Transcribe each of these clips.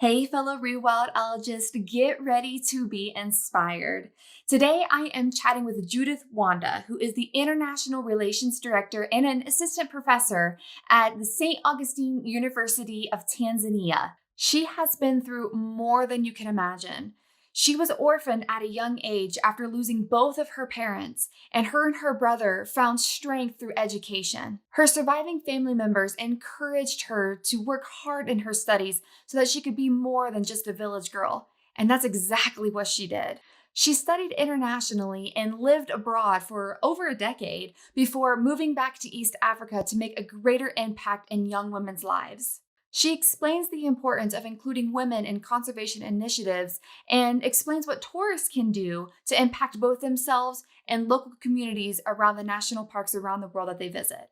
Hey, fellow rewildologists, get ready to be inspired. Today, I am chatting with Judith Wanda, who is the International Relations Director and an assistant professor at the St. Augustine University of Tanzania. She has been through more than you can imagine. She was orphaned at a young age after losing both of her parents, and her brother found strength through education. Her surviving family members encouraged her to work hard in her studies so that she could be more than just a village girl. And that's exactly what she did. She studied internationally and lived abroad for over a decade before moving back to East Africa to make a greater impact in young women's lives. She explains the importance of including women in conservation initiatives and explains what tourists can do to impact both themselves and local communities around the national parks around the world that they visit.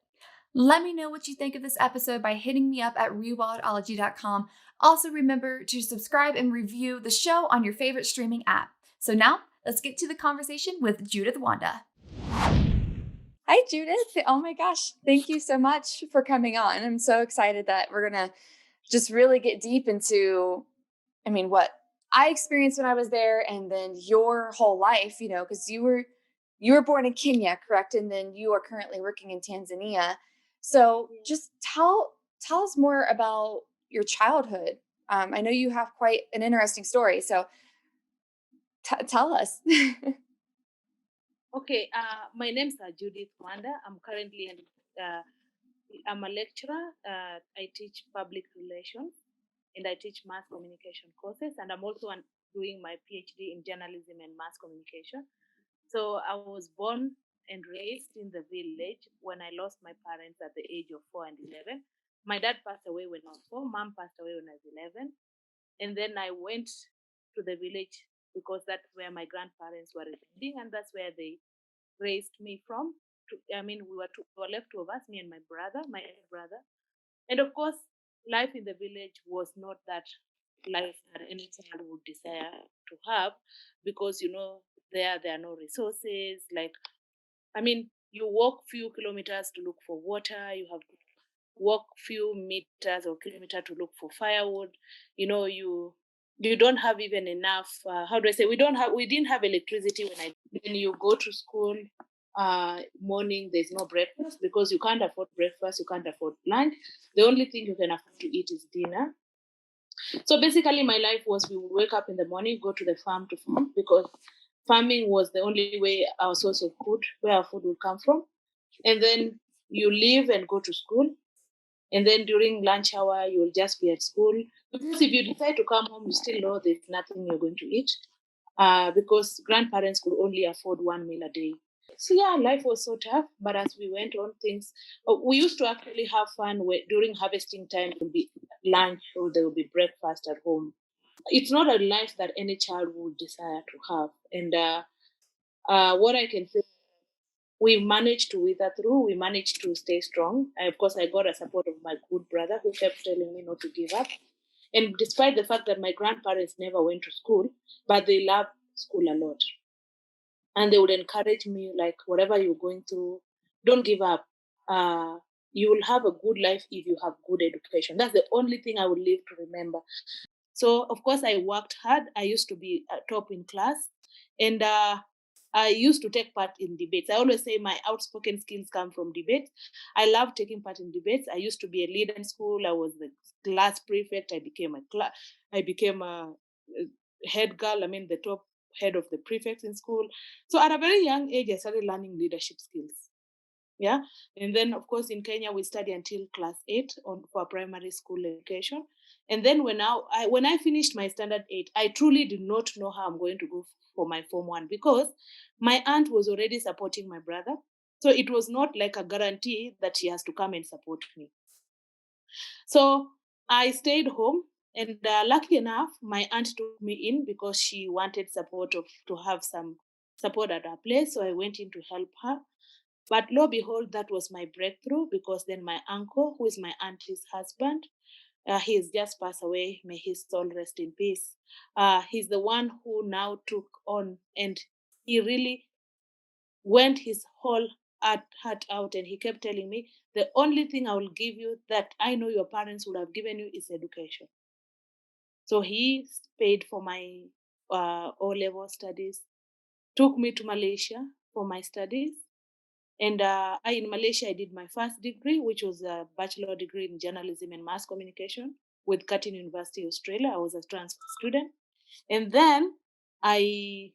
Let me know what you think of this episode by hitting me up at rewildology.com. Also, remember to subscribe and review the show on your favorite streaming app. So now, let's get to the conversation with Judith Wanda. Hi, Judith. Oh my gosh. Thank you so much for coming on. I'm so excited that we're going to just really get deep into, what I experienced when I was there and then your whole life, because you were born in Kenya, correct? And then you are currently working in Tanzania. So just tell us more about your childhood. I know you have quite an interesting story. So tell us. Okay, my name is Judith Wanda. Uh, I'm a lecturer. I teach public relations and I teach mass communication courses. And I'm also doing my PhD in journalism and mass communication. So I was born and raised in the village when I lost my parents at the age of 4 and 11. My dad passed away when I was 4, mom passed away when I was 11. And then I went to the village because that's where my grandparents were residing and that's where they raised me from. We were left two of us, me and my brother, my elder brother. And of course, life in the village was not that life that any child would desire to have because, there are no resources. You walk few kilometers to look for water. You have to walk few meters or kilometer to look for firewood. You don't have even enough. How do I say? We didn't have electricity when you go to school. Morning there's no breakfast because you can't afford breakfast, you can't afford lunch. The only thing you can afford to eat is dinner. So basically my life was we would wake up in the morning, go to the farm to farm because farming was the only way our source of food, where our food would come from. And then you leave and go to school. And then during lunch hour, you'll just be at school. Because if you decide to come home, you still know there's nothing you're going to eat because grandparents could only afford one meal a day. So yeah, life was so tough. But as we went on, we used to actually have fun during harvesting time. There will be lunch or there will be breakfast at home. It's not a life that any child would desire to have. And what I can say, we managed to wither through. We managed to stay strong. Of course, I got a support of my good brother who kept telling me not to give up. And despite the fact that my grandparents never went to school, but they loved school a lot. And they would encourage me, like, whatever you're going through, don't give up. You will have a good life if you have good education. That's the only thing I would live to remember. So, of course, I worked hard. I used to be top in class. And I used to take part in debates. I always say my outspoken skills come from debates. I love taking part in debates. I used to be a leader in school. I was the class prefect. I became a head girl. The top head of the prefects in school. So at a very young age, I started learning leadership skills. Yeah. And then, of course, in Kenya, we study until class 8 for primary school education. And then when I finished my standard 8, I truly did not know how I'm going to go for my form 1 because my aunt was already supporting my brother. So it was not like a guarantee that she has to come and support me. So I stayed home, and lucky enough, my aunt took me in because she wanted to have some support at her place. So I went in to help her. But lo and behold, that was my breakthrough because then my uncle, who is my auntie's husband, he's just passed away. May his soul rest in peace. He's the one who now took on, and he really went his whole heart out, and he kept telling me, the only thing I will give you that I know your parents would have given you is education. So he paid for my O-level studies, took me to Malaysia for my studies. And in Malaysia, I did my first degree, which was a bachelor degree in journalism and mass communication with Curtin University, Australia. I was a transfer student. And then I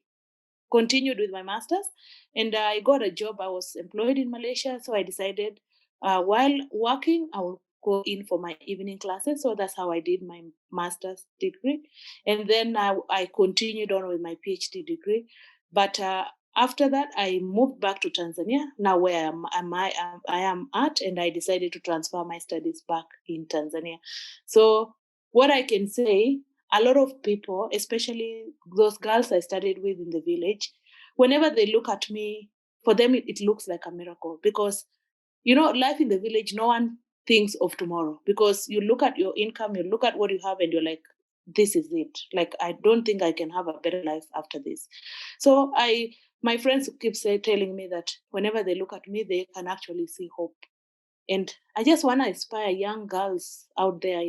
continued with my master's, and I got a job. I was employed in Malaysia. So I decided while working, I will go in for my evening classes. So that's how I did my master's degree. And then I continued on with my PhD degree. But after that, I moved back to Tanzania, now where I am at, and I decided to transfer my studies back in Tanzania. So, what I can say, a lot of people, especially those girls I studied with in the village, whenever they look at me, for them, it looks like a miracle because, life in the village, no one thinks of tomorrow because you look at your income, you look at what you have, and you're like, this is it. Like, I don't think I can have a better life after this. So my friends telling me that whenever they look at me, they can actually see hope. And I just want to inspire young girls out there,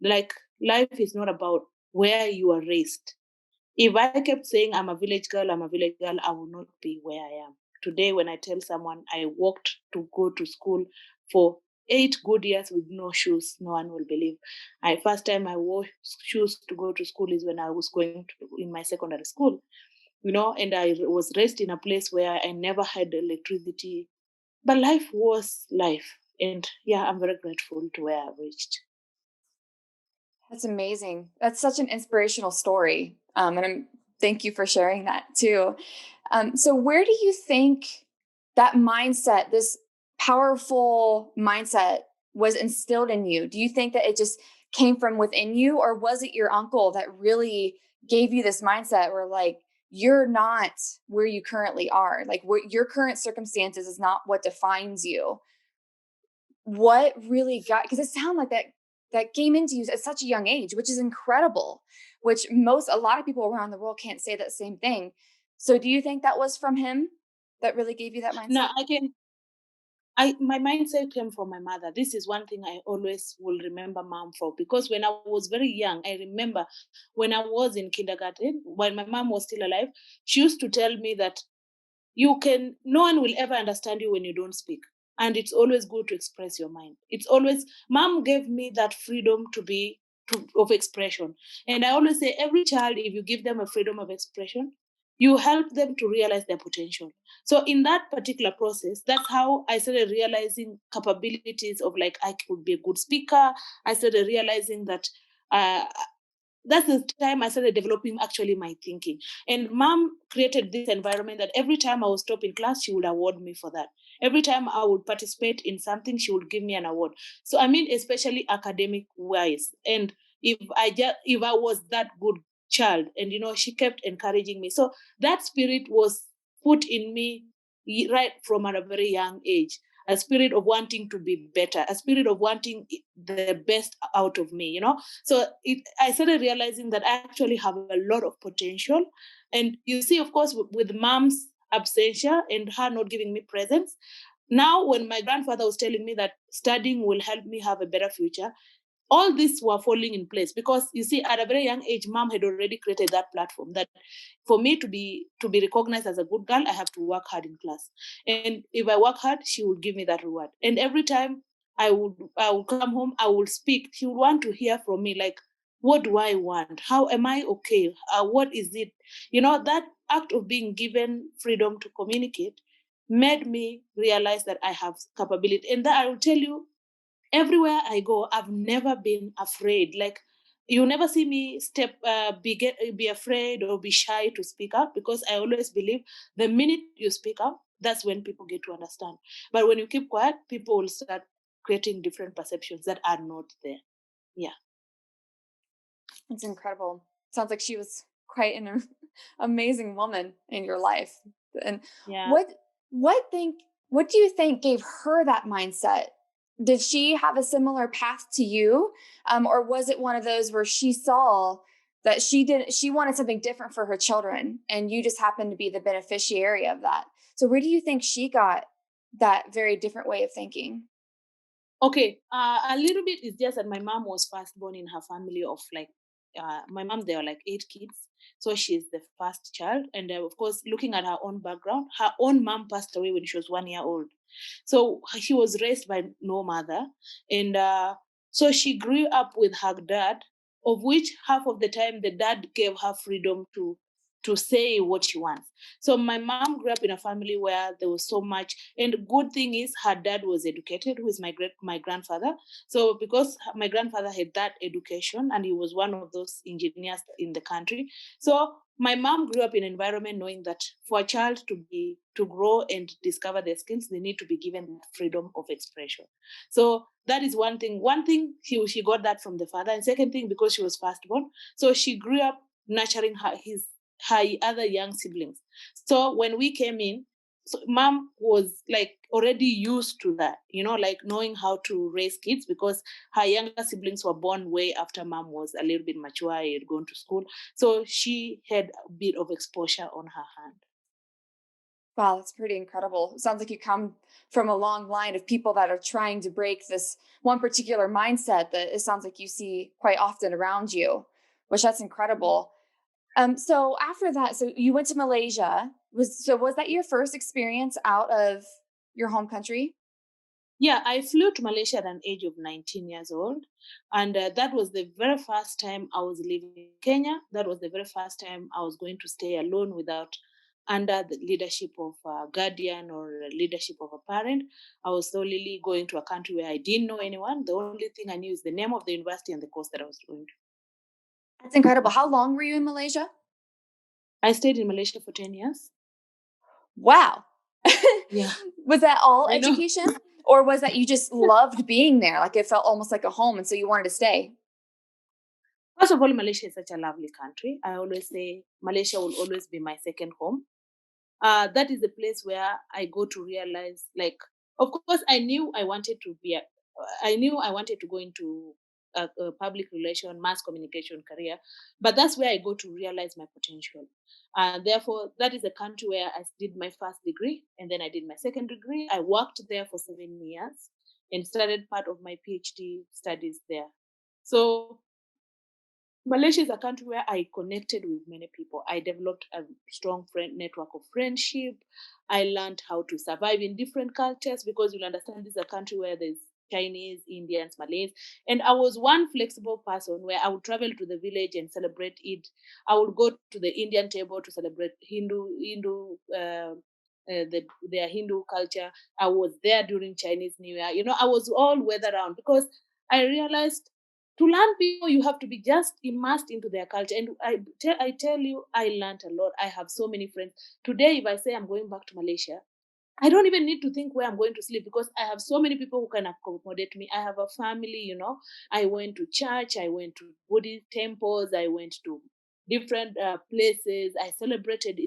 like life is not about where you are raised. If I kept saying I'm a village girl, I will not be where I am. Today, when I tell someone I walked to go to school for 8 good years with no shoes, no one will believe. First time I wore shoes to go to school is when I was going in my secondary school, and I was raised in a place where I never had electricity. But life was life. And yeah, I'm very grateful to where I've reached. That's amazing. That's such an inspirational story. Thank you for sharing that too. So, where do you think that mindset, this powerful mindset, was instilled in you? Do you think that it just came from within you, or was it your uncle that really gave you this mindset where, like, you're not where you currently are? Like, what your current circumstances is not what defines you. What really got, because it sounded like that came into you at such a young age, which is incredible, which a lot of people around the world can't say that same thing. So do you think that was from him that really gave you that Now mindset? I my mindset came from my mother. This is one thing I always will remember mom for because when I was very young, I remember when I was in kindergarten, when my mom was still alive, she used to tell me that no one will ever understand you when you don't speak. And it's always good to express your mind. It's always mom gave me that freedom of expression. And I always say every child, if you give them a freedom of expression, you help them to realize their potential. So in that particular process, that's how I started realizing capabilities of, like, I could be a good speaker. I started realizing that uh, that's the time I started developing actually my thinking. And mom created this environment that every time I would stop in class, she would award me for that. Every time I would participate in something, she would give me an award. So I mean, especially academic wise. And if I was that good child, and she kept encouraging me. So that spirit was put in me right from a very young age, a spirit of wanting to be better, a spirit of wanting the best out of me, so I started realizing that I actually have a lot of potential. And you see, of course, with mom's absentia and her not giving me presents, now when my grandfather was telling me that studying will help me have a better future, all these were falling in place because you see, at a very young age, mom had already created that platform that for me to be recognized as a good girl, I have to work hard in class. And if I work hard, she would give me that reward. And every time I would come home, I would speak. She would want to hear from me, like, what do I want? How am I okay? What is it? That act of being given freedom to communicate made me realize that I have capability. And that I will tell you, everywhere I go, I've never been afraid. Like, you never see me be afraid or be shy to speak up, because I always believe the minute you speak up, that's when people get to understand. But when you keep quiet, people will start creating different perceptions that are not there. Yeah. It's incredible. Sounds like she was quite an amazing woman in your life. And Yeah. what what do you think gave her that mindset? Did she have a similar path to you, or was it one of those where she saw that she wanted something different for her children, and you just happened to be the beneficiary of that? So where do you think she got that very different way of thinking? Okay. A little bit is just that my mom was first born in her family of, like, my mom, there were like 8 kids. So she's the first child. And of course, looking at her own background, her own mom passed away when she was 1 year old. So she was raised by no mother. And so she grew up with her dad, of which half of the time the dad gave her freedom to say what she wants. So my mom grew up in a family where there was so much, and good thing is her dad was educated, who is my grandfather. So because my grandfather had that education and he was one of those engineers in the country, so my mom grew up in an environment knowing that for a child to grow and discover their skills, they need to be given freedom of expression. So that is one thing. One thing she got that from the father, and second thing, because she was firstborn, so she grew up nurturing her other young siblings. So when we came in, so mom was like already used to that, like knowing how to raise kids, because her younger siblings were born way after mom was a little bit mature, had gone to school. So she had a bit of exposure on her hand. Wow, that's pretty incredible. It sounds like you come from a long line of people that are trying to break this one particular mindset that it sounds like you see quite often around you, which that's incredible. So after that, so you went to Malaysia. Was that your first experience out of your home country? Yeah, I flew to Malaysia at an age of 19 years old. And that was the very first time I was living in Kenya. That was the very first time I was going to stay alone without under the leadership of a guardian or leadership of a parent. I was solely going to a country where I didn't know anyone. The only thing I knew is the name of the university and the course that I was going to. That's incredible. How long were you in Malaysia? I stayed in Malaysia for 10 years. Wow. Yeah, Was that all I know. education? Or was that you just loved being there? Like it felt almost like a home and so you wanted to stay? First of all, Malaysia is such a lovely country. I always say Malaysia will always be my second home. That is the place where I go to realize, like, of course, I knew I wanted to go into a public relation, mass communication career, but that's where I go to realize my potential. Therefore, that is a country where I did my first degree and then I did my second degree. I worked there for 7 years and started part of my PhD studies there. So Malaysia is a country where I connected with many people. I developed a strong network of friendship. I learned how to survive in different cultures, because you'll understand this is a country where there's Chinese, Indians, Malays. And I was one flexible person where I would travel to the village and celebrate Eid. I would go to the Indian table to celebrate their Hindu culture. I was there during Chinese New Year. I was all weather round, because I realized to learn people, you have to be just immersed into their culture. And I tell you, I learned a lot. I have so many friends. Today, if I say I'm going back to Malaysia, I don't even need to think where I'm going to sleep, because I have so many people who can accommodate me. I have a family. I went to church, I went to Buddhist temples, I went to different places. I celebrated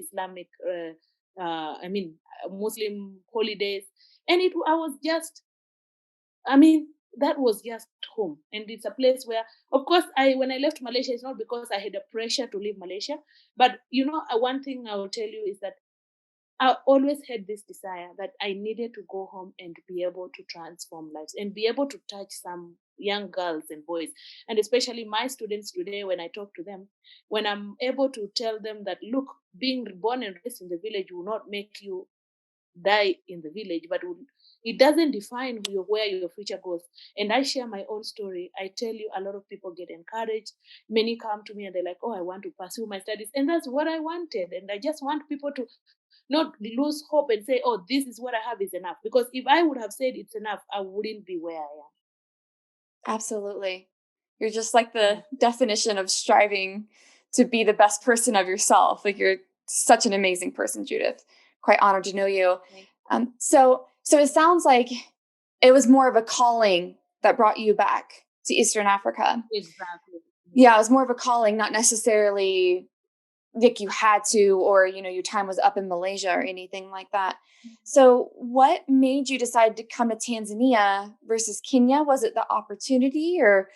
Muslim holidays. And I was just, I mean, that was just home. And it's a place where, of course, when I left Malaysia, it's not because I had a pressure to leave Malaysia. But, one thing I will tell you is that I always had this desire that I needed to go home and be able to transform lives and be able to touch some young girls and boys. And especially my students today, when I talk to them, when I'm able to tell them that, look, being born and raised in the village will not make you die in the village, but it doesn't define where your future goes. And I share my own story. I tell you, a lot of people get encouraged. Many come to me and they're like, oh, I want to pursue my studies. And that's what I wanted. And I just want people to not lose hope and say, oh, this is what I have is enough. Because if I would have said it's enough, I wouldn't be where I Absolutely. You're just like am. the definition of striving to be the best person of yourself. Like you're such an amazing person, Judith. Quite honored to know you. Yeah. So it sounds like it was more of a calling that brought you back to Eastern Africa. Exactly. Yeah, it was more of a calling, not necessarily like you had to, or your time was up in Malaysia or anything like that. So what made you decide to come to Tanzania versus Kenya? Was it the opportunity, or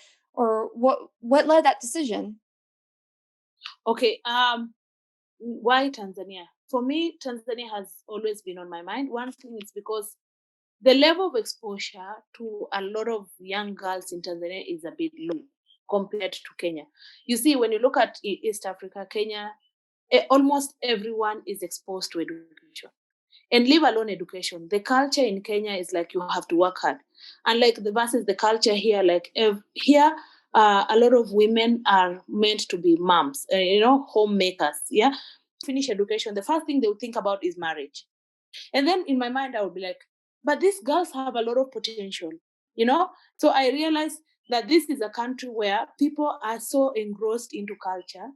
what led that decision? Okay. Why Tanzania? For me, Tanzania has always been on my mind. One thing is because the level of exposure to a lot of young girls in Tanzania is a bit low compared to Kenya. You see, when you look at East Africa, Kenya, almost everyone is exposed to education. And leave alone education. The culture in Kenya is like you have to work hard. And like the versus the culture here, like here, a lot of women are meant to be moms, homemakers. Yeah. Finish education, the first thing they will think about is marriage. And then in my mind, I would be like, but these girls have a lot of potential, you know? So I realized that this is a country where people are so engrossed into culture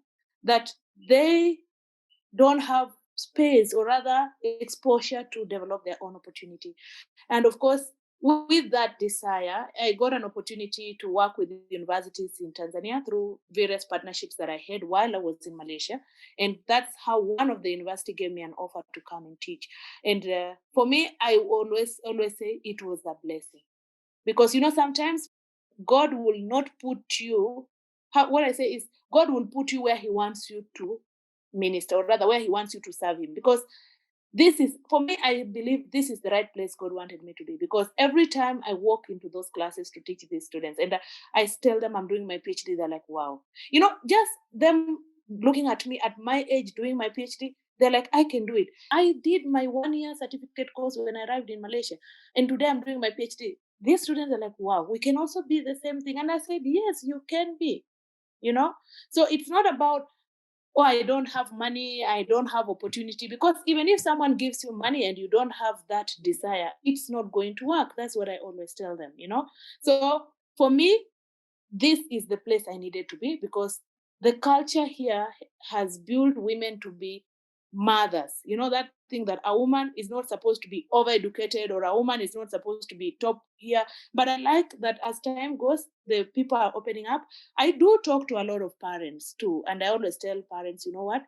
that they don't have space or rather exposure to develop their own opportunity. And of course, with that desire, I got an opportunity to work with universities in Tanzania through various partnerships that I had while I was in Malaysia. And that's how one of the university gave me an offer to come and teach. And for me, I always say it was a blessing. Because, sometimes God will not put you, what I say is, God will put you where He wants you to minister, or rather, where He wants you to serve Him. Because this is, for me, I believe this is the right place God wanted me to be. Because every time I walk into those classes to teach these students, and I tell them I'm doing my PhD, they're like, wow. Just them looking at me at my age doing my PhD, they're like, I can do it. I did my 1-year certificate course when I arrived in Malaysia, and today I'm doing my PhD. These students are like, wow, we can also be the same thing. And I said, yes, you can be, you know? So it's not about, oh, I don't have money, I don't have opportunity. Because even if someone gives you money and you don't have that desire, it's not going to work. That's what I always tell them. So for me, this is the place I needed to be, because the culture here has built women to be mothers. That thing that a woman is not supposed to be overeducated, or a woman is not supposed to be top here. But I like that as time goes, the people are opening up. I do talk to a lot of parents too. And I always tell parents, you know what?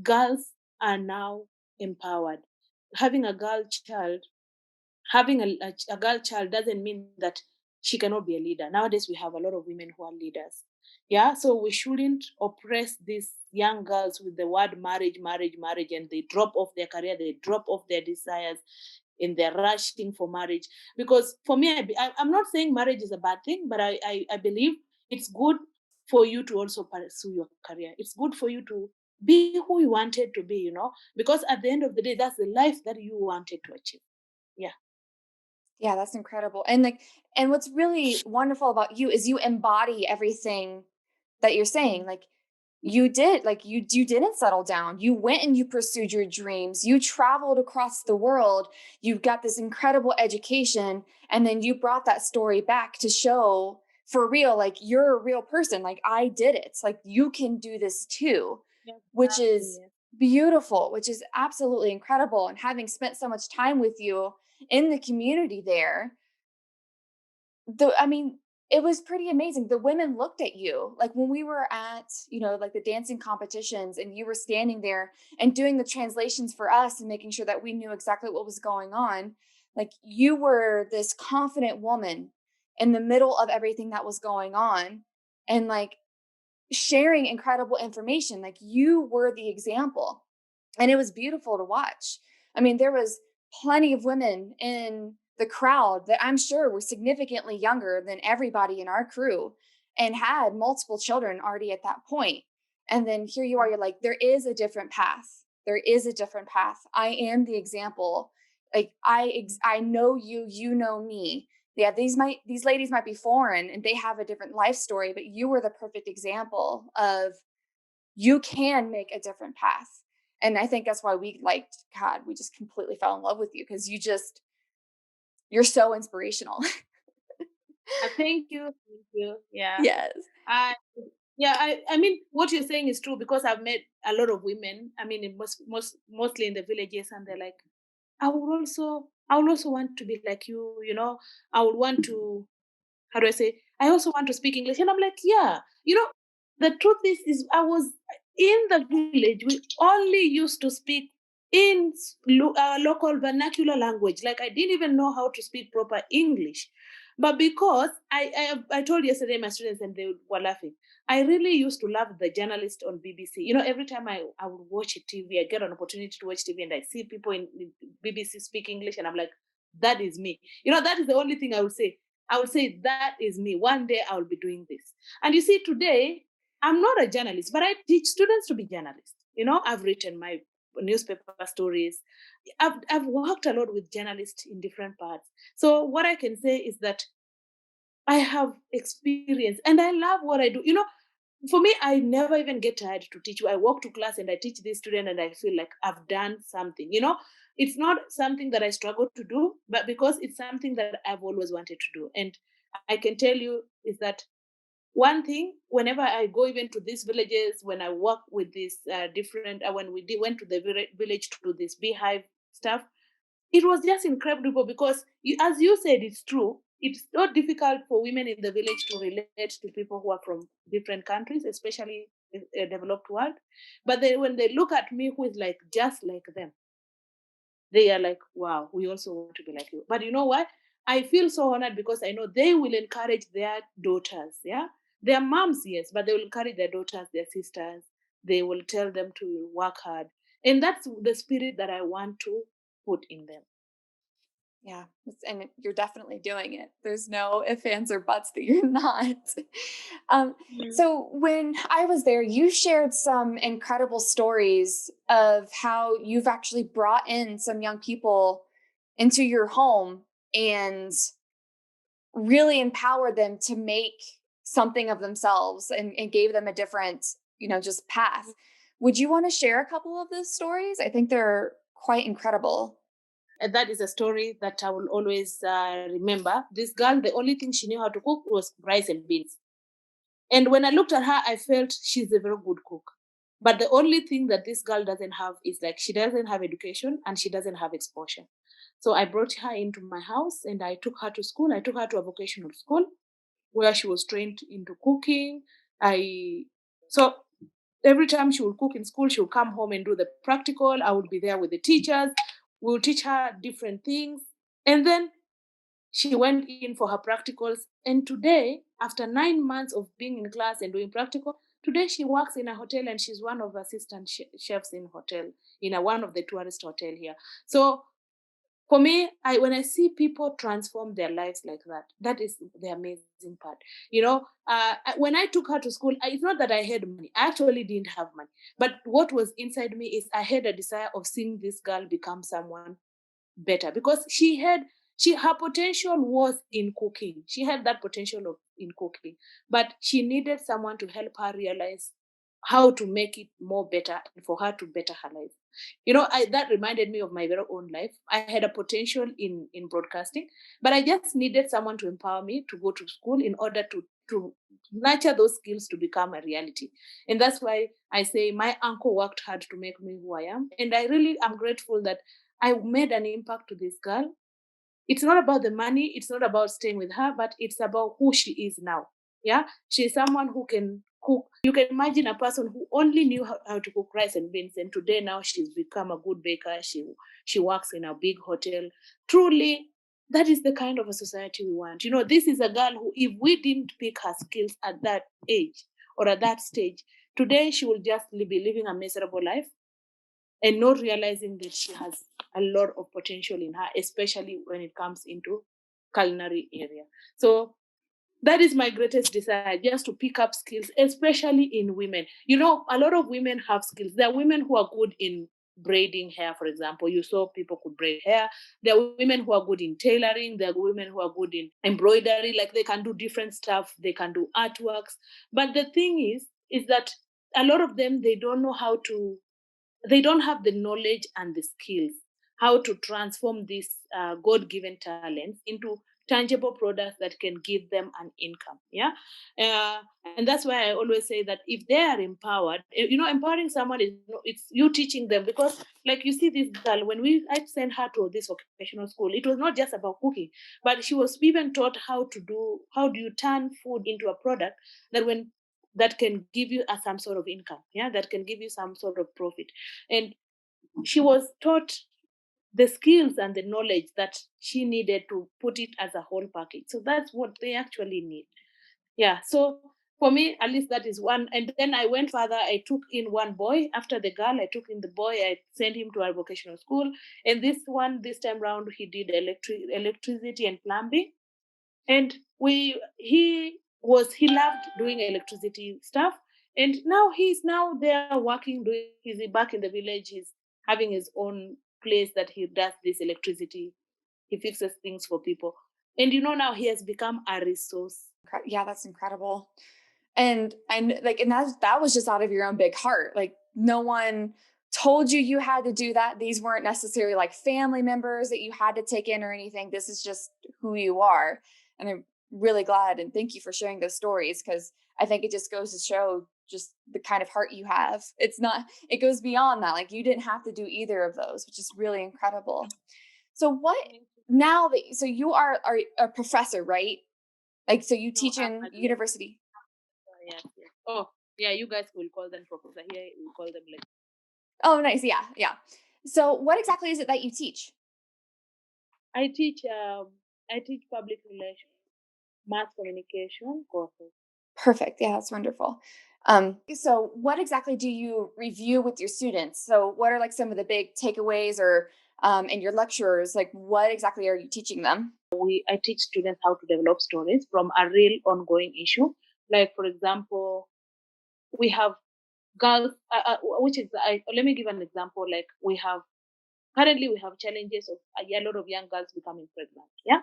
Girls are now empowered. Having a girl child having a girl child doesn't mean that she cannot be a leader. Nowadays, we have a lot of women who are leaders. Yeah, so we shouldn't oppress these young girls with the word marriage, marriage, marriage, and they drop off their career, they drop off their desires in their rushing for marriage. Because for me, I'm not saying marriage is a bad thing, but I believe it's good for you to also pursue your career. It's good for you to be who you wanted to be, because at the end of the day, that's the life that you wanted to achieve. Yeah. Yeah, that's incredible. And what's really wonderful about you is you embody everything that you're saying. Like you didn't settle down. You went and you pursued your dreams. You traveled across the world. You got this incredible education, and then you brought that story back to show for real, like you're a real person. Like I did it. Like you can do this too, which Exactly. is beautiful, which is absolutely incredible. And having spent so much time with you in the community there, I mean, it was pretty amazing. The women looked at you like when we were at, like the dancing competitions, and you were standing there and doing the translations for us and making sure that we knew exactly what was going on. Like you were this confident woman in the middle of everything that was going on, and like sharing incredible information. Like you were the example, and it was beautiful to watch. I mean, there was plenty of women in the crowd that I'm sure were significantly younger than everybody in our crew and had multiple children already at that point. And then here you are, you're like, there is a different path. There is a different path. I am the example. Like I know you, you know me. Yeah, these ladies might be foreign and they have a different life story, but you were the perfect example of you can make a different path. And I think that's why we just completely fell in love with you, because you're so inspirational. Thank you. Thank you. Yeah. Yes. I yeah, I mean what you're saying is true, because I've met a lot of women. I mean, mostly in the villages, and they're like, I would also want to be like you. I would want to, how do I say? I also want to speak English. And I'm like, yeah, the truth is I was in the village. We only used to speak in local vernacular language. Like I didn't even know how to speak proper English. But because I told yesterday my students, and they were laughing. I really used to love the journalist on BBC. Every time I would watch a TV, I get an opportunity to watch TV, and I see people in BBC speak English, and I'm like, that is me. That is the only thing I would say. I would say that is me. One day I will be doing this. And you see, today I'm not a journalist, but I teach students to be journalists. I've written my newspaper stories. I've worked a lot with journalists in different parts. So what I can say is that I have experience and I love what I do. For me, I never even get tired to teach. I walk to class and I teach this student and I feel like I've done something. It's not something that I struggle to do, but because it's something that I've always wanted to do. And I can tell you is that one thing, whenever I go even to these villages, when I work with these different, when went to the village to do this beehive stuff, it was just incredible because, as you said, it's true. It's not difficult for women in the village to relate to people who are from different countries, especially in a developed world. But when they look at me, who is like just like them, they are like, wow, we also want to be like you. But you know what? I feel so honored because I know they will encourage their daughters, yeah? Their moms, yes, but they will encourage their daughters, their sisters. They will tell them to work hard. And that's the spirit that I want to put in them. Yeah, and you're definitely doing it. There's no ifs, ands, or buts that you're not. Um, Mm. so when I was there, you shared some incredible stories of how you've actually brought in some young people into your home and really empowered them to make something of themselves and gave them a different, just path. Would you want to share a couple of those stories? I think they're quite incredible. And that is a story that I will always remember. This girl, the only thing she knew how to cook was rice and beans. And when I looked at her, I felt she's a very good cook. But the only thing that this girl doesn't have is like she doesn't have education and she doesn't have exposure. So I brought her into my house and I took her to school. I took her to a vocational school where she was trained into cooking. I so every time she would cook in school, she would come home and do the practical. I would be there with the teachers. We would teach her different things. And then she went in for her practicals. And today, after 9 months of being in class and doing practical, today she works in a hotel and she's one of the assistant chefs in hotel, one of the tourist hotel here. So for me, when I see people transform their lives like that, that is the amazing part. When I took her to school, it's not that I had money. I actually didn't have money. But what was inside me is I had a desire of seeing this girl become someone better because her potential was in cooking. She had that potential in cooking, but she needed someone to help her realize how to make it more better and for her to better her life. That reminded me of my very own life. I had a potential in broadcasting, but I just needed someone to empower me to go to school in order to nurture those skills to become a reality. And that's why I say my uncle worked hard to make me who I am, and I really am grateful that I made an impact to this girl. It's not about the money, it's not about staying with her, but it's about who she is now. Yeah, she's someone who can cook. You can imagine a person who only knew how to cook rice and beans, and today now she's become a good baker. She works in a big hotel. Truly, that is the kind of a society we want. This is a girl who, if we didn't pick her skills at that age or at that stage, today she will just be living a miserable life and not realizing that she has a lot of potential in her, especially when it comes into culinary area. So that is my greatest desire, just to pick up skills, especially in women. A lot of women have skills. There are women who are good in braiding hair, for example. You saw people could braid hair. There are women who are good in tailoring. There are women who are good in embroidery, like they can do different stuff. They can do artworks. But the thing is that a lot of them, they don't have the knowledge and the skills how to transform these god-given talents into tangible products that can give them an income. Yeah. uh, and that's why I always say that if they are empowered, empowering someone is, it's you teaching them. Because like you see this girl, when I sent her to this vocational school, it was not just about cooking, but she was even taught how do you turn food into a product that can give you some sort of income. Yeah, that can give you some sort of profit. And she was taught the skills and the knowledge that she needed to put it as a whole package. So that's what they actually need. Yeah. So for me, at least that is one. And then I went further. I took in one boy. After the girl, I took in the boy. I sent him to our vocational school. And this time round, he did electricity and plumbing. And he loved doing electricity stuff, and now he's now there working, doing, he's back in the village, he's having his own place that he does this electricity, he fixes things for people, and now he has become a resource. Yeah, that's incredible. And like, and that was just out of your own big heart. Like, no one told you had to do that. These weren't necessarily like family members that you had to take in or anything. This is just who you are. And I'm really glad and thank you for sharing those stories, because I think it just goes to show just the kind of heart you have. It goes beyond that. Like, you didn't have to do either of those, which is really incredible. So so you are a professor, right? Like, so you No, teach in university. yes, yes. Oh, yeah, you guys will call them professor. Here we call them like. Oh, nice. Yeah, yeah. So what exactly is it that you teach? I teach public relations, mass communication courses. Perfect. Yeah, that's wonderful. So what exactly do you review with your students? So what are like some of the big takeaways or in your lectures, like what exactly are you teaching them? I teach students how to develop stories from a real ongoing issue. Like, for example, we have girls, let me give an example. Like, currently we have challenges of a lot of young girls becoming pregnant. Yeah.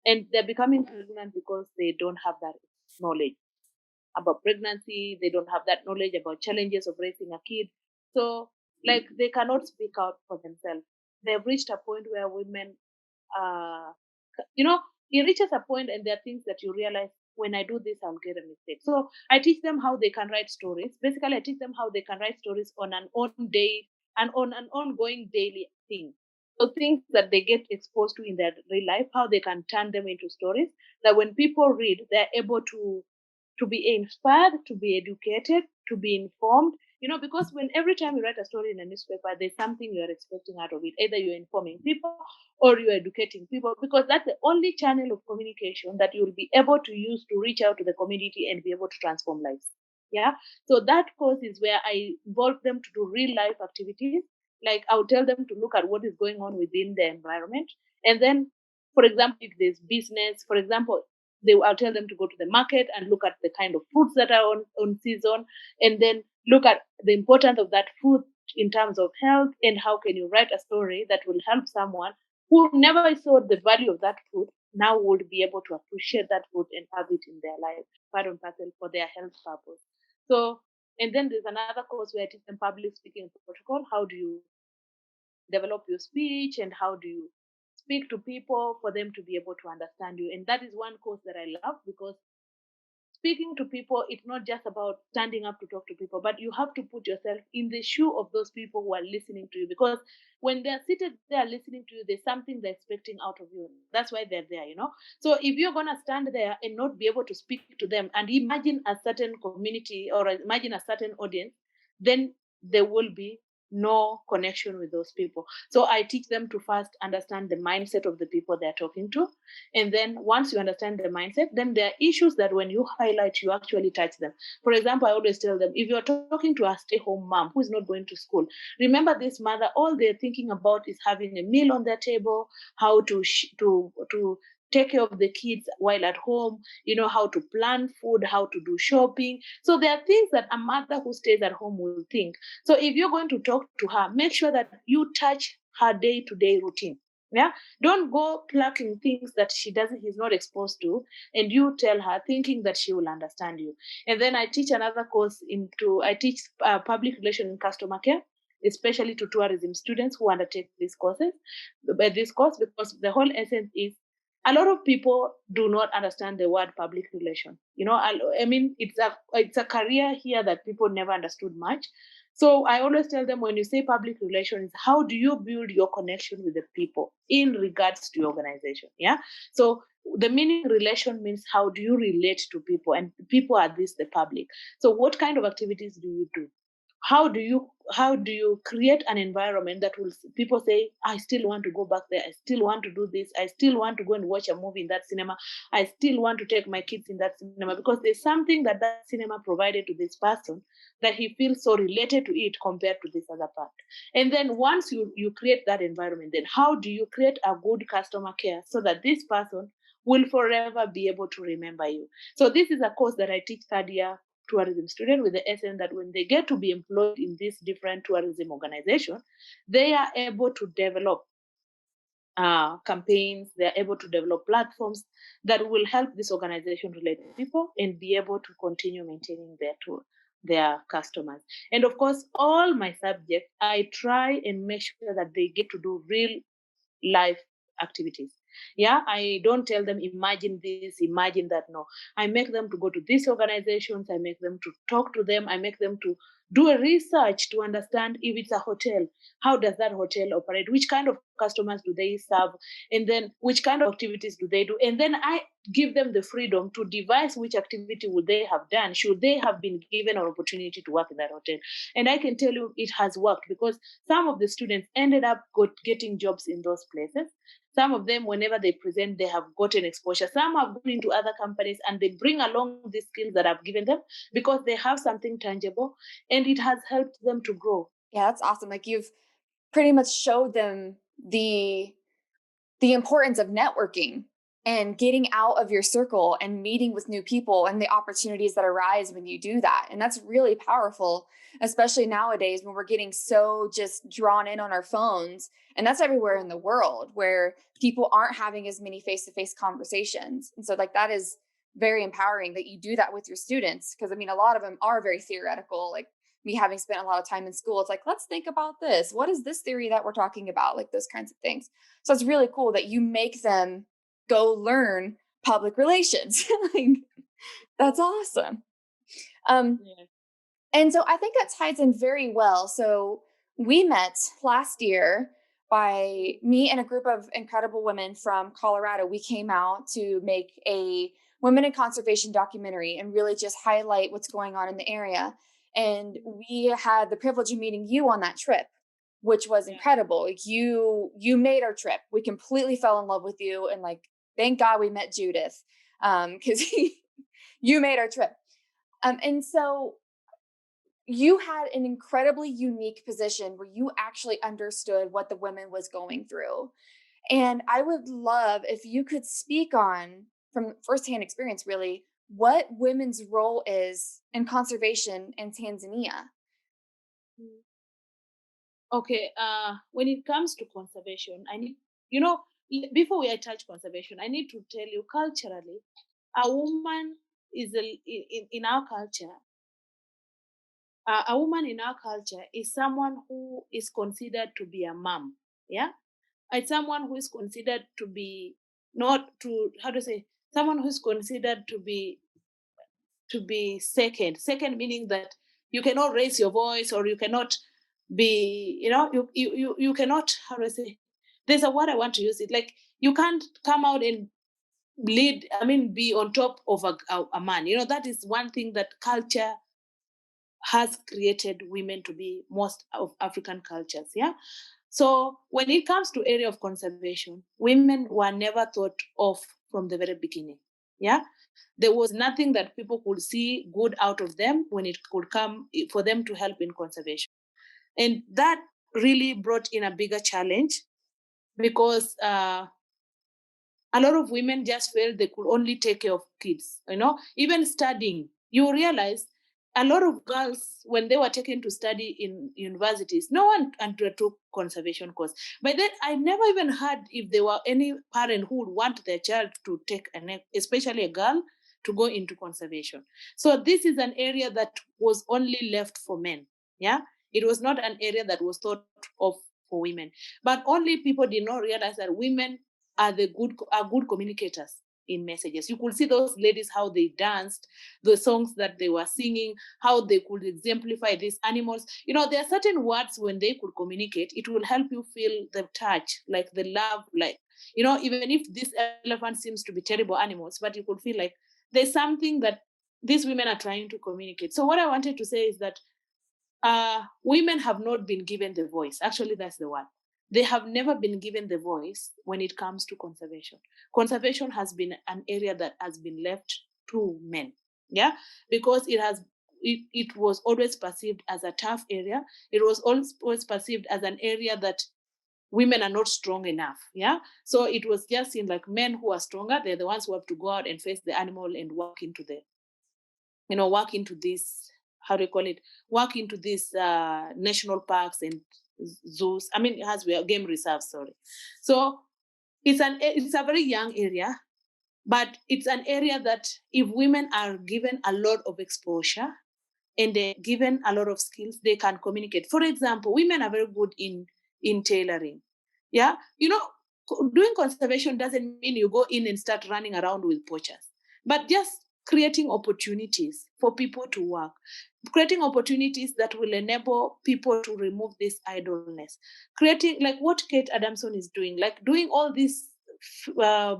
And they're becoming pregnant because they don't have that knowledge about pregnancy. They don't have that knowledge about challenges of raising a kid. So, like, they cannot speak out for themselves. They've reached a point where women, uh, you know, it reaches a point and there are things that you realize, when I do this, I'll get a mistake. So I teach them how they can write stories. Basically, I teach them how they can write stories on an on day and on an ongoing daily thing. So things that they get exposed to in their real life, how they can turn them into stories that when people read, they're able to be inspired, to be educated, to be informed. Because when every time you write a story in a newspaper, there's something you're expecting out of it. Either you're informing people or you're educating people, because that's the only channel of communication that you'll be able to use to reach out to the community and be able to transform lives. Yeah. So that course is where I involve them to do real life activities. Like, I'll tell them to look at what is going on within the environment. And then, for example, if there's business, for example, I'll tell them to go to the market and look at the kind of fruits that are on season, and then look at the importance of that fruit in terms of health, and how can you write a story that will help someone who never saw the value of that fruit, now would be able to appreciate that fruit and have it in their life, part and parcel, for their health purpose. So, and then there's another course where I teach them public speaking protocol. How do you develop your speech, and how do you speak to people for them to be able to understand you? And that is one course that I love, because speaking to people, it's not just about standing up to talk to people, but you have to put yourself in the shoe of those people who are listening to you, because when they're seated there listening to you, there's something they're expecting out of you. That's why they're there. So if you're going to stand there and not be able to speak to them, and imagine a certain community or imagine a certain audience, then there will be no connection with those people. So I teach them to first understand the mindset of the people they're talking to, and then once you understand the mindset, then there are issues that when you highlight, you actually touch them. For example, I always tell them, if you're talking to a stay-home mom who is not going to school, remember this mother, all they're thinking about is having a meal on their table, how to take care of the kids while at home, how to plan food, how to do shopping. So there are things that a mother who stays at home will think. So if you're going to talk to her, make sure that you touch her day-to-day routine. Yeah. Don't go plucking things that he's not exposed to, and you tell her thinking that she will understand you. And then I teach another course I teach public relation and customer care, especially to tourism students who undertake these courses, this course, because the whole essence is, a lot of people do not understand the word public relation. I mean, it's a career here that people never understood much. So I always tell them, when you say public relations, how do you build your connection with the people in regards to your organization? Yeah. So the meaning relation means, how do you relate to people, and people are the public. So what kind of activities do you do? How do you create an environment that will people say, I still want to go back there, I still want to do this, I still want to go and watch a movie in that cinema, I still want to take my kids in that cinema, because there's something that cinema provided to this person, that he feels so related to it compared to this other part. And then once you create that environment, then how do you create a good customer care, so that this person will forever be able to remember you. So this is a course that I teach third year tourism students, with the essence that when they get to be employed in these different tourism organizations, they are able to develop campaigns, they're able to develop platforms that will help this organization relate to people and be able to continue maintaining their tour, their customers. And of course, all my subjects, I try and make sure that they get to do real life activities. Yeah, I don't tell them imagine this, imagine that. No, I make them to go to these organizations, I make them to talk to them, I make them to do a research to understand if it's a hotel, how does that hotel operate, which kind of customers do they serve, and then which kind of activities do they do, and then I give them the freedom to devise which activity would they have done should they have been given an opportunity to work in that hotel. And I can tell you it has worked, because some of the students ended up getting jobs in those places. Some of them, whenever they present, they have gotten exposure. Some have gone into other companies and they bring along these skills that I've given them because they have something tangible and it has helped them to grow. Yeah, that's awesome. Like you've pretty much showed them the importance of networking and getting out of your circle and meeting with new people and the opportunities that arise when you do that. And that's really powerful, especially nowadays when we're getting so just drawn in on our phones. And that's everywhere in the world where people aren't having as many face-to-face conversations. And so like that is very empowering that you do that with your students. Because I mean, a lot of them are very theoretical, like me having spent a lot of time in school. It's like, let's think about this. What is this theory that we're talking about? Like those kinds of things. So it's really cool that you make them go learn public relations. Like, that's awesome. Yeah. And so I think that ties in very well. So we met last year by me and a group of incredible women from Colorado. We came out to make a women in conservation documentary and really just highlight what's going on in the area. And we had the privilege of meeting you on that trip, which was Yeah. incredible. Like you made our trip. We completely fell in love with you, and like thank God we met Judith, because you made our trip. And so you had an incredibly unique position where you actually understood what the women was going through. And I would love if you could speak on, from firsthand experience, really, what women's role is in conservation in Tanzania. Mm. Okay, when it comes to conservation, I need, you know, before we touch conservation, I need to tell you culturally, a woman is in our culture, a woman in our culture is someone who is considered to be a mom. Yeah, it's someone who is considered to be not to how to say someone who is considered to be second. Second meaning that you cannot raise your voice or you cannot be you cannot how do I say there's a word I want to use it like you can't come out and lead I mean be on top of a man. That is one thing that culture has created women to be most of African cultures. Yeah. So when it comes to area of conservation, women were never thought of from the very beginning. Yeah. There was nothing that people could see good out of them when it could come for them to help in conservation. And that really brought in a bigger challenge because a lot of women just felt they could only take care of kids, even studying. You realize a lot of girls, when they were taken to study in universities, no one undertook conservation course. But then I never even heard if there were any parent who would want their child to take especially a girl, to go into conservation. So this is an area that was only left for men. Yeah. It was not an area that was thought of for women. But only people did not realize that women are good communicators in messages. You could see those ladies how they danced, the songs that they were singing, how they could exemplify these animals. There are certain words when they could communicate, it will help you feel the touch, like the love, like even if this elephant seems to be terrible animals, but you could feel like there's something that these women are trying to communicate. So what I wanted to say is that women have not been given the voice. Actually, that's the word. They have never been given the voice when it comes to conservation. Conservation has been an area that has been left to men. Yeah, because it was always perceived as a tough area. It was always perceived as an area that women are not strong enough. Yeah. So it was just seen like men who are stronger, they're the ones who have to go out and face the animal and walk into the, walk into this, how do you call it? Walk into these national parks and zoos. I mean, it has game reserves, sorry. So it's a very young area, but it's an area that if women are given a lot of exposure and they're given a lot of skills, they can communicate. For example, women are very good in tailoring. Yeah, doing conservation doesn't mean you go in and start running around with poachers, but just creating opportunities for people to work, creating opportunities that will enable people to remove this idleness, creating like what Kate Adamson is doing, like doing all these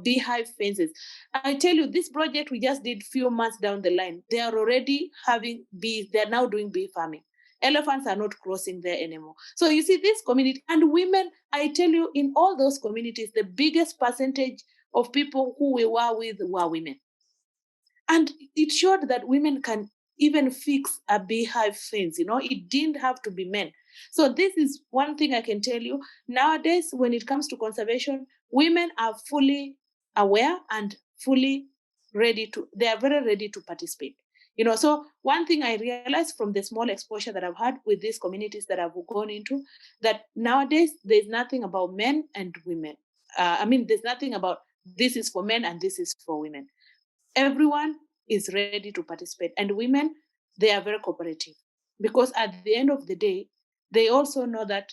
beehive fences. I tell you, this project we just did few months down the line, they are already having bees. They're now doing bee farming. Elephants are not crossing there anymore. So you see this community and women, I tell you, in all those communities, the biggest percentage of people who we were with were women. And it showed that women can even fix a beehive fence. It didn't have to be men. So this is one thing I can tell you. Nowadays, when it comes to conservation, women are fully aware and fully they are very ready to participate. So one thing I realized from the small exposure that I've had with these communities that I've gone into, that nowadays there's nothing about men and women. There's nothing about this is for men and this is for women. Everyone is ready to participate, and women, they are very cooperative, because at the end of the day, they also know that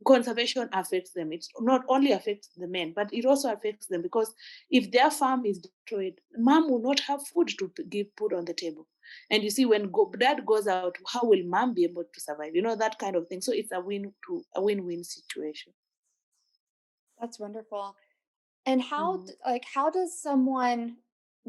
conservation affects them. It not only affects the men, but it also affects them, because if their farm is destroyed, mom will not have food to put on the table. And you see, when dad goes out, how will mom be able to survive? That kind of thing. So it's a win-win situation. That's wonderful. And Mhm. how does someone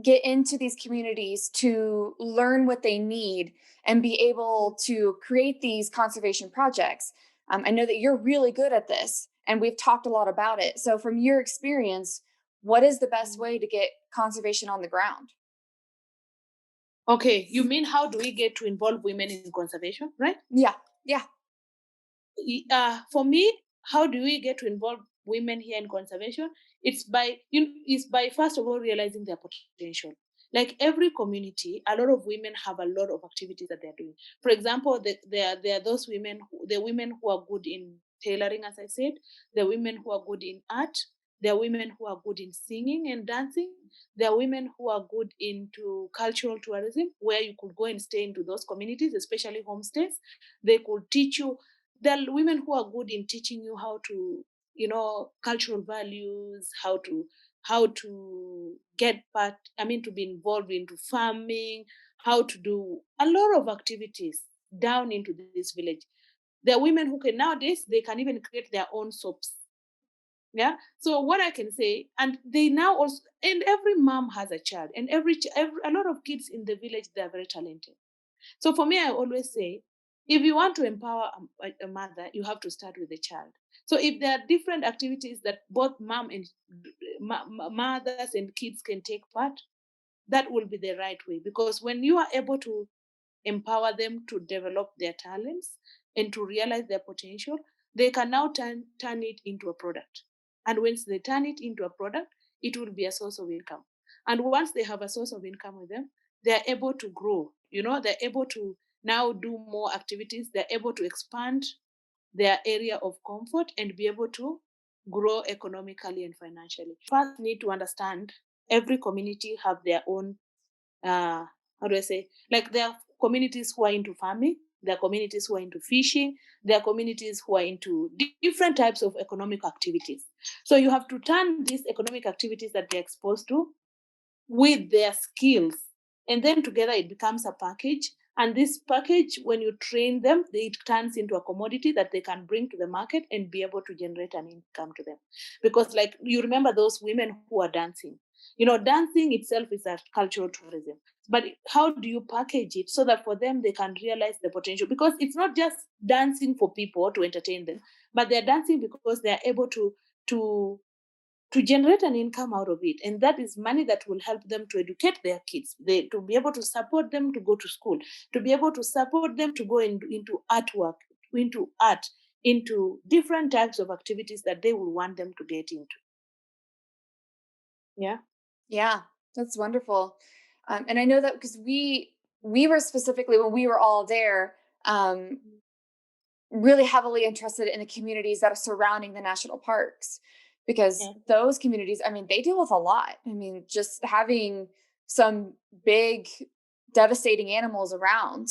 get into these communities to learn what they need and be able to create these conservation projects? I know that you're really good at this, and we've talked a lot about it. So, from your experience, what is the best way to get conservation on the ground? Okay, you mean how do we get to involve women in conservation, right? Yeah, yeah. For me, how do we get to involve women here in conservation? It's by first of all realizing their potential. Like every community, a lot of women have a lot of activities that they're doing. For example, there are those women, the women who are good in tailoring, as I said. The women who are good in art. There are women who are good in singing and dancing. There are women who are good into cultural tourism, where you could go and stay into those communities, especially homestays. They could teach you. There are women who are good in teaching you how to, cultural values, how to get part, to be involved into farming, how to do a lot of activities down into this village. There are women who can nowadays, they can even create their own soaps. Yeah. So what I can say, and they now also, and every mom has a child, and every a lot of kids in the village, they are very talented. So for me, I always say, if you want to empower a mother, you have to start with the child. So if there are different activities that both mom and mothers and kids can take part, that will be the right way. Because when you are able to empower them to develop their talents and to realize their potential, they can now turn it into a product. And once they turn it into a product, it will be a source of income. And once they have a source of income with them, they're able to grow. They're able to now do more activities. They're able to expand their area of comfort and be able to grow economically and financially. First, need to understand every community have their own how do I say, like there are communities who are into farming, there are communities who are into fishing, there are communities who are into different types of economic activities. So you have to turn these economic activities that they're exposed to with their skills, and then together it becomes a package. And this package, when you train them, it turns into a commodity that they can bring to the market and be able to generate an income to them. Because like you remember those women who are dancing, dancing itself is a cultural tourism. But how do you package it so that for them they can realize the potential? Because it's not just dancing for people to entertain them, but they're dancing because they're able to to generate an income out of it. And that is money that will help them to educate their kids, to be able to support them to go to school, to be able to support them to go into artwork, into art, into different types of activities that they will want them to get into. Yeah. Yeah, that's wonderful. And I know that because we were specifically when we were all there, really heavily interested in the communities that are surrounding the national parks because Yeah. those communities, I mean, they deal with a lot. I mean, just having some big, devastating animals around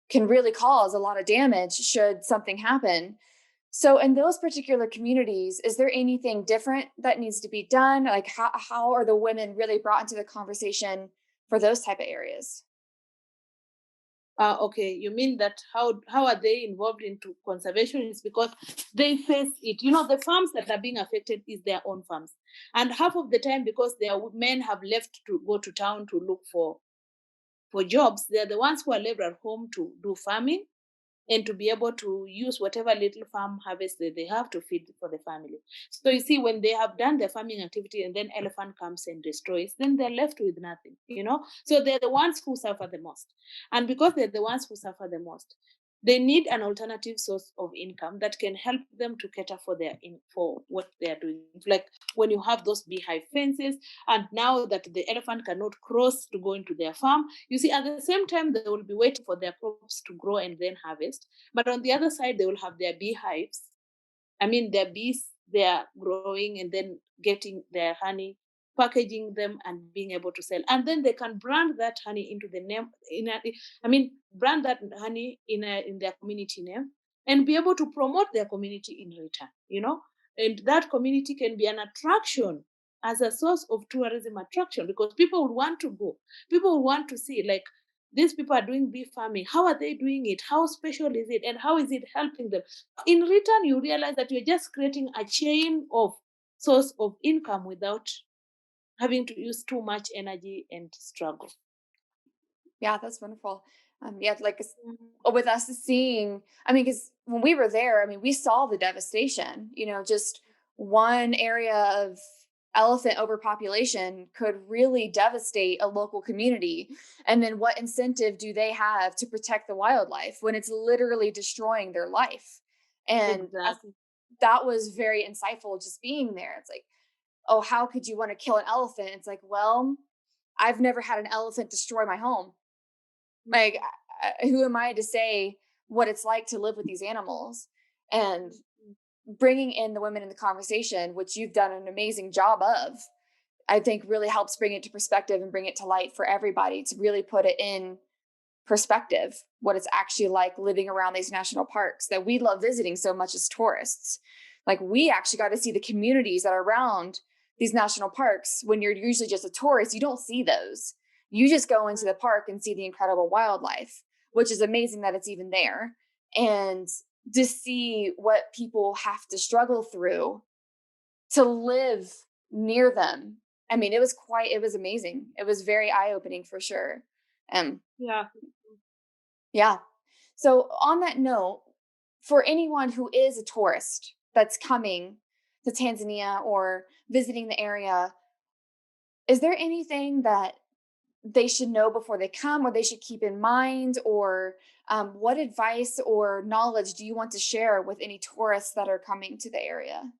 can really cause a lot of damage should something happen. So, in those particular communities, is there anything different that needs to be done? Like, how are the women really brought into the conversation for those type of areas? Okay, you mean that how are they involved into conservation? Is because they face it. You know, the farms that are being affected is their own farms, and half of the time because their men have left to go to town to look for jobs, they're the ones who are left at home to do farming and to be able to use whatever little farm harvest that they have to feed for the family. So you see, when they have done their farming activity and then elephant comes and destroys, then they're left with nothing, you know. So they're the ones who suffer the most. And because they're the ones who suffer the most, they need an alternative source of income that can help them to cater for for what they are doing. Like when you have those beehive fences, and now that the elephant cannot cross to go into their farm, you see, at the same time they will be waiting for their crops to grow and then harvest. But on the other side, they will have their beehives. I mean, their bees, they are growing and then getting their honey, packaging them and being able to sell. And then they can brand that honey into the name, brand that honey in their community name and be able to promote their community in return, you know? And that community can be an attraction as a source of tourism attraction because people would want to go. People would want to see, like, these people are doing bee farming. How are they doing it? How special is it? And how is it helping them? In return, you realize that you're just creating a chain of source of income without having to use too much energy and struggle. Yeah, that's wonderful. Yeah, like Mhm. with us seeing, I mean, because when we were there, I mean, we saw the devastation. Just one area of elephant overpopulation could really devastate a local community. And then what incentive do they have to protect the wildlife when it's literally destroying their life? And Exactly. that was very insightful just being there. It's like, oh, how could you want to kill an elephant? It's like, well, I've never had an elephant destroy my home. Like, Mhm. who am I to say what it's like to live with these animals? And Mhm. bringing in the women in the conversation, which you've done an amazing job of, I think really helps bring it to perspective and bring it to light for everybody to really put it in perspective what it's actually like living around these national parks that we love visiting so much as tourists. Like, we actually got to see the communities that are around these national parks. When you're usually just a tourist, you don't see those. You just go into the park and see the incredible wildlife, which is amazing that it's even there. And to see what people have to struggle through to live near them. I mean, it was amazing. It was very eye opening for sure. Um, Yeah. yeah. So, on that note, for anyone who is a tourist that's coming to Tanzania or visiting the area, is there anything that they should know before they come or they should keep in mind? Or what advice or knowledge do you want to share with any tourists that are coming to the area?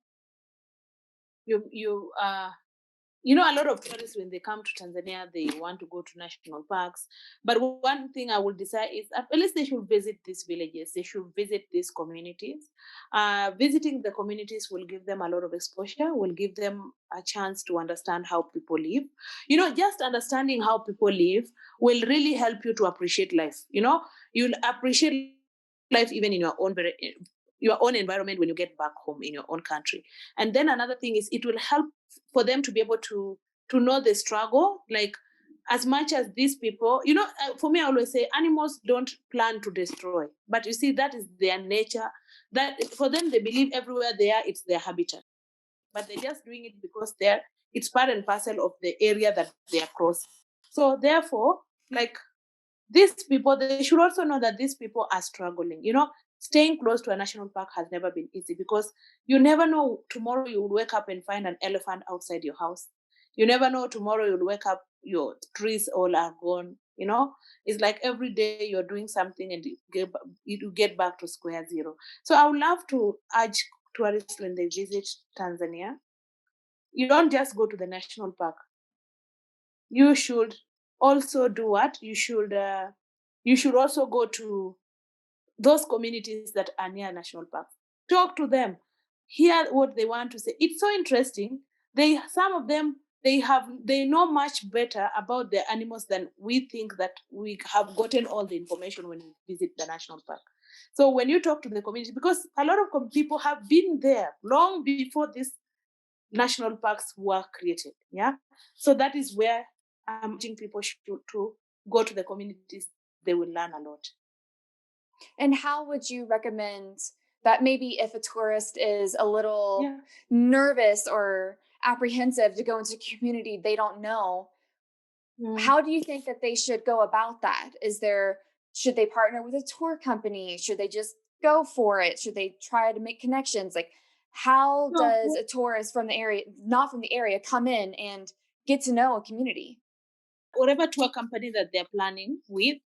You know, a lot of tourists, when they come to Tanzania, they want to go to national parks. But one thing I will decide is at least they should visit these villages. They should visit these communities. Visiting the communities will give them a lot of exposure, will give them a chance to understand how people live. You know, just understanding how people live will really help you to appreciate life. You know, you'll appreciate life even in your own environment when you get back home in your own country. And then another thing is it will help for them to be able to know the struggle, like, as much as these people, you know, for me, I always say animals don't plan to destroy, but you see, that is their nature. That for them, they believe everywhere they are, it's their habitat, but they're just doing it because it's part and parcel of the area that they are crossing. So therefore, like, these people, they should also know that these people are struggling. You know, staying close to a national park has never been easy because you never know, tomorrow you will wake up and find an elephant outside your house. You never know, tomorrow you'll wake up, your trees all are gone. It's like every day you're doing something and you get back to square zero. So I would love to urge tourists when they visit Tanzania, you don't just go to the national park. You should also do what? You should also go to those communities that are near national parks. Talk to them, hear what they want to say. It's so interesting. Some of them they know much better about their animals than we think that we have gotten all the information when we visit the national park. So when you talk to the community, because a lot of people have been there long before these national parks were created. Yeah. So that is where I'm urging people to go to the communities. They will learn a lot. And how would you recommend that maybe if a tourist is a little Yeah. nervous or apprehensive to go into a community they don't know, Mm. how do you think that they should go about that? Should they partner with a tour company? Should they just go for it? Should they try to make connections? Like, how No, does a tourist from the area, not from the area, come in and get to know a community? whatever tour company that they're planning with,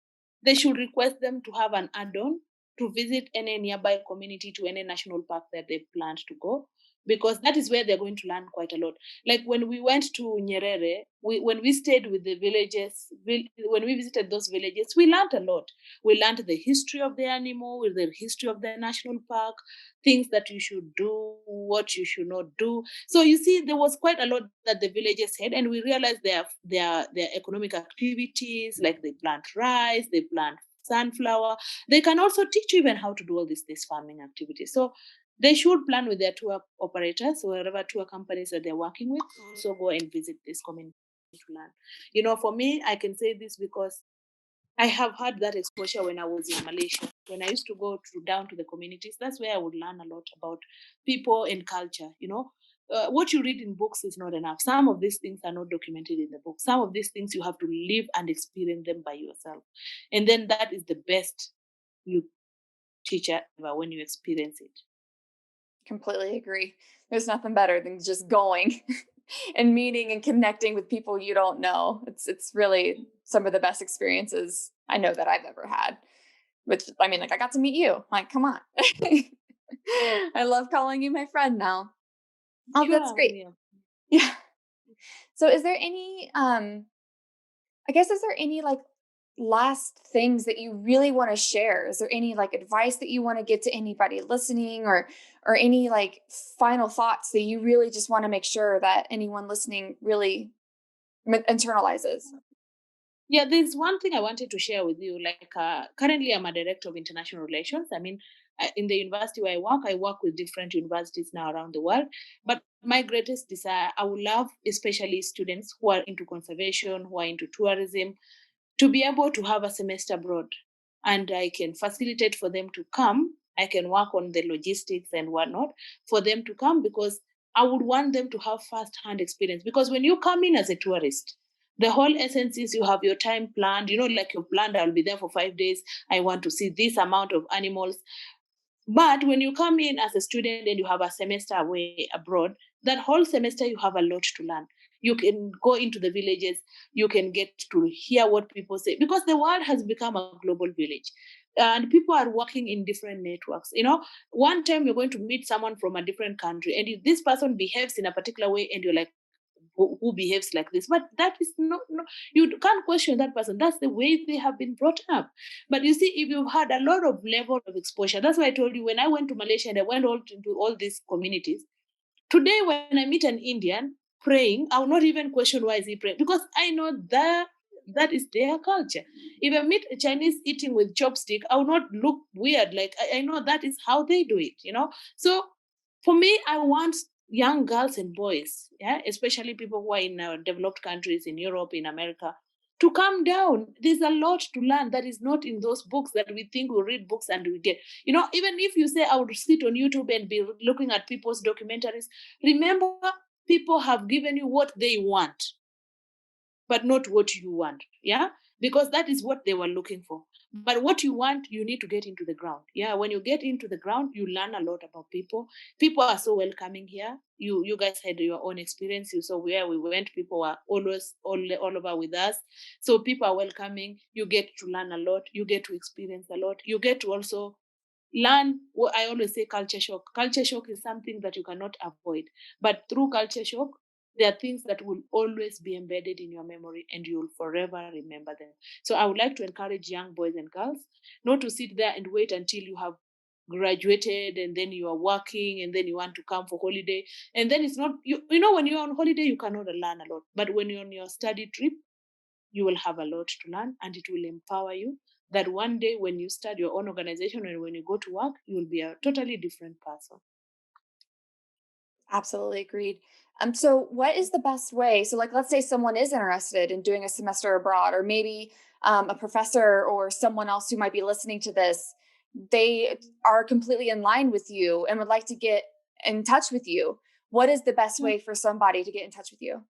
they should request them to have an add-on to visit any nearby community to any national park that they planned to go, because that is where they're going to learn quite a lot. Like when we went to Nyerere, when we stayed with the villages, when we visited those villages, we learned a lot. We learned the history of the animal, with the history of the national park, things that you should do, what you should not do. So you see, there was quite a lot that the villagers had, and we realized their economic activities, like they plant rice, they plant sunflower. They can also teach you even how to do all these farming activities. So they should plan with their tour operators, or whatever tour companies that they're working with, to also go and visit this community to learn. For me, I can say this because I have had that exposure when I was in Malaysia. When I used to go down to the communities, that's where I would learn a lot about people and culture. What you read in books is not enough. Some of these things are not documented in the book. Some of these things you have to live and experience them by yourself. And then that is the best you teacher ever, when you experience it. Completely agree. There's nothing better than just going and meeting and connecting with people you don't know. It's really some of the best experiences I know that I've ever had. Which I mean, like I got to meet you. Like, come on. I love calling you my friend now. Oh, that's Sure, great. yeah. Yeah. So is there any I guess is there any like last things that you really want to share? Is there any like advice that you want to give to anybody listening, or any like final thoughts that you really just want to make sure that anyone listening really internalizes? Yeah, there's one thing I wanted to share with you. Like, currently, I'm a director of international relations. I mean, in the university where I work with different universities now around the world. But my greatest desire, I would love, especially students who are into conservation, who are into tourism, to be able to have a semester abroad. And I can facilitate for them to come. I can work on the logistics and whatnot for them to come, because I would want them to have first hand experience. Because when you come in as a tourist, the whole essence is you have your time planned, like you're planned, I'll be there for 5 days. I want to see this amount of animals. But when you come in as a student and you have a semester away abroad, that whole semester you have a lot to learn. You can go into the villages, you can get to hear what people say, because the world has become a global village. And people are working in different networks. One time you're going to meet someone from a different country, and if this person behaves in a particular way, and you're like, who behaves like this, but that is no, you can't question that person. That's the way they have been brought up. But you see, if you've had a lot of level of exposure, that's why I told you, when I went to Malaysia and I went all into all these communities, today when I meet an Indian praying, I will not even question why is he praying, because I know that is their culture. If I meet a Chinese eating with chopstick, I will not look weird. Like, I know that is how they do it. So for me, I want young girls and boys, yeah, especially people who are in developed countries, in Europe, in America, to come down. There's a lot to learn that is not in those books that we think we read books and we get. Even if you say I would sit on YouTube and be looking at people's documentaries, remember, people have given you what they want, but not what you want. Yeah. because that is what they were looking for. But what you want, you need to get into the ground. Yeah, when you get into the ground, you learn a lot about people. People are so welcoming here. You guys had your own experience. You saw where we went. People were always all over with us. So people are welcoming. You get to learn a lot. You get to experience a lot. You get to also learn what I always say, culture shock. Culture shock is something that you cannot avoid. But through culture shock, there are things that will always be embedded in your memory and you'll forever remember them. So I would like to encourage young boys and girls not to sit there and wait until you have graduated and then you are working and then you want to come for holiday. And then it's not, you know, when you're on holiday, you cannot learn a lot. But when you're on your study trip, you will have a lot to learn and it will empower you that one day when you start your own organization and when you go to work, you will be a totally different person. Absolutely agreed. So what is the best way? So like, let's say someone is interested in doing a semester abroad, or maybe a professor or someone else who might be listening to this, they are completely in line with you and would like to get in touch with you. What is the best way for somebody to get in touch with you?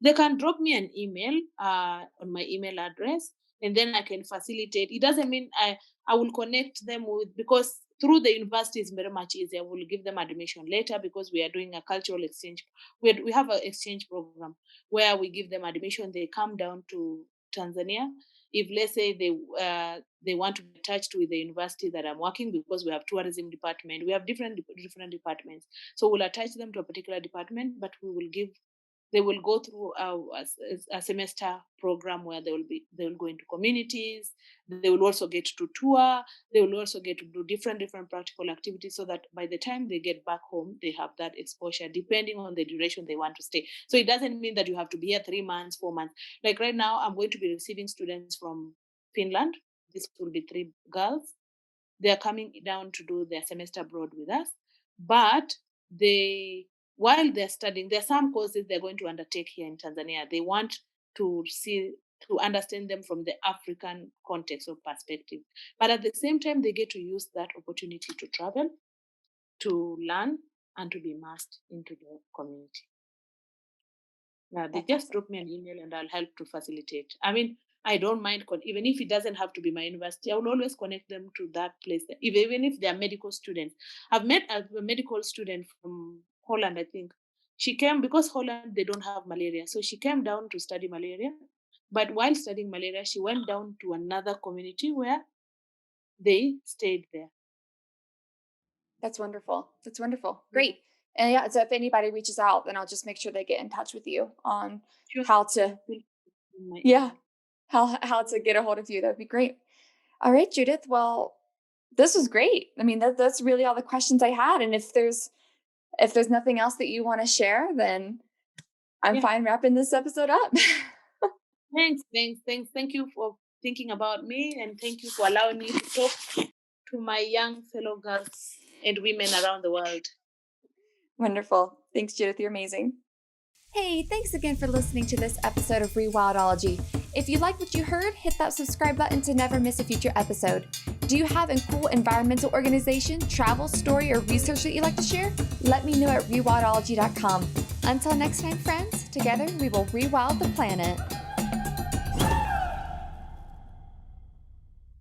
They can drop me an email on my email address, and then I can facilitate. It doesn't mean I will connect them with, because through the university is very much easier. We'll give them admission later because we are doing a cultural exchange. We have an exchange program where we give them admission. They come down to Tanzania. If let's say they want to be attached with the university that I'm working, because we have tourism department, we have different departments. So we'll attach them to a particular department, but we will give, they will go through a semester program where they will go into communities. They will also get to tour. They will also get to do different practical activities, so that by the time they get back home, they have that exposure depending on the duration they want to stay. So it doesn't mean that you have to be here 3 months, 4 months. Like right now, I'm going to be receiving students from Finland. This will be 3 girls. They are coming down to do their semester abroad with us, but they, while they're studying, there are some courses they're going to undertake here in Tanzania. They want to understand them from the African context or perspective, but at the same time they get to use that opportunity to travel, to learn, and to be immersed into the community. Yeah, they That's just awesome. drop me an email and I'll help to facilitate. I mean, I don't mind, even if it doesn't have to be my university, I will always connect them to that place. Even if they're medical students. I've met a medical student from Holland, I think. She came because Holland, they don't have malaria. So she came down to study malaria. But while studying malaria, she went down to another community where they stayed there. That's wonderful. That's wonderful. Yeah. Great. And yeah, so if anybody reaches out, then I'll just make sure they get in touch with you on Sure. how to, My yeah, email. how to get a hold of you. That'd be great. All right, Judith. Well, this was great. I mean, that's really all the questions I had. And if there's nothing else that you want to share, then I'm Yeah. fine wrapping this episode up. Thanks. Thank you for thinking about me, and thank you for allowing me to talk to my young fellow girls and women around the world. Wonderful. Thanks, Judith. You're amazing. Hey, thanks again for listening to this episode of Rewildology. If you like what you heard, hit that subscribe button to never miss a future episode. Do you have a cool environmental organization, travel story, or research that you'd like to share? Let me know at rewildology.com. Until next time, friends, together we will rewild the planet.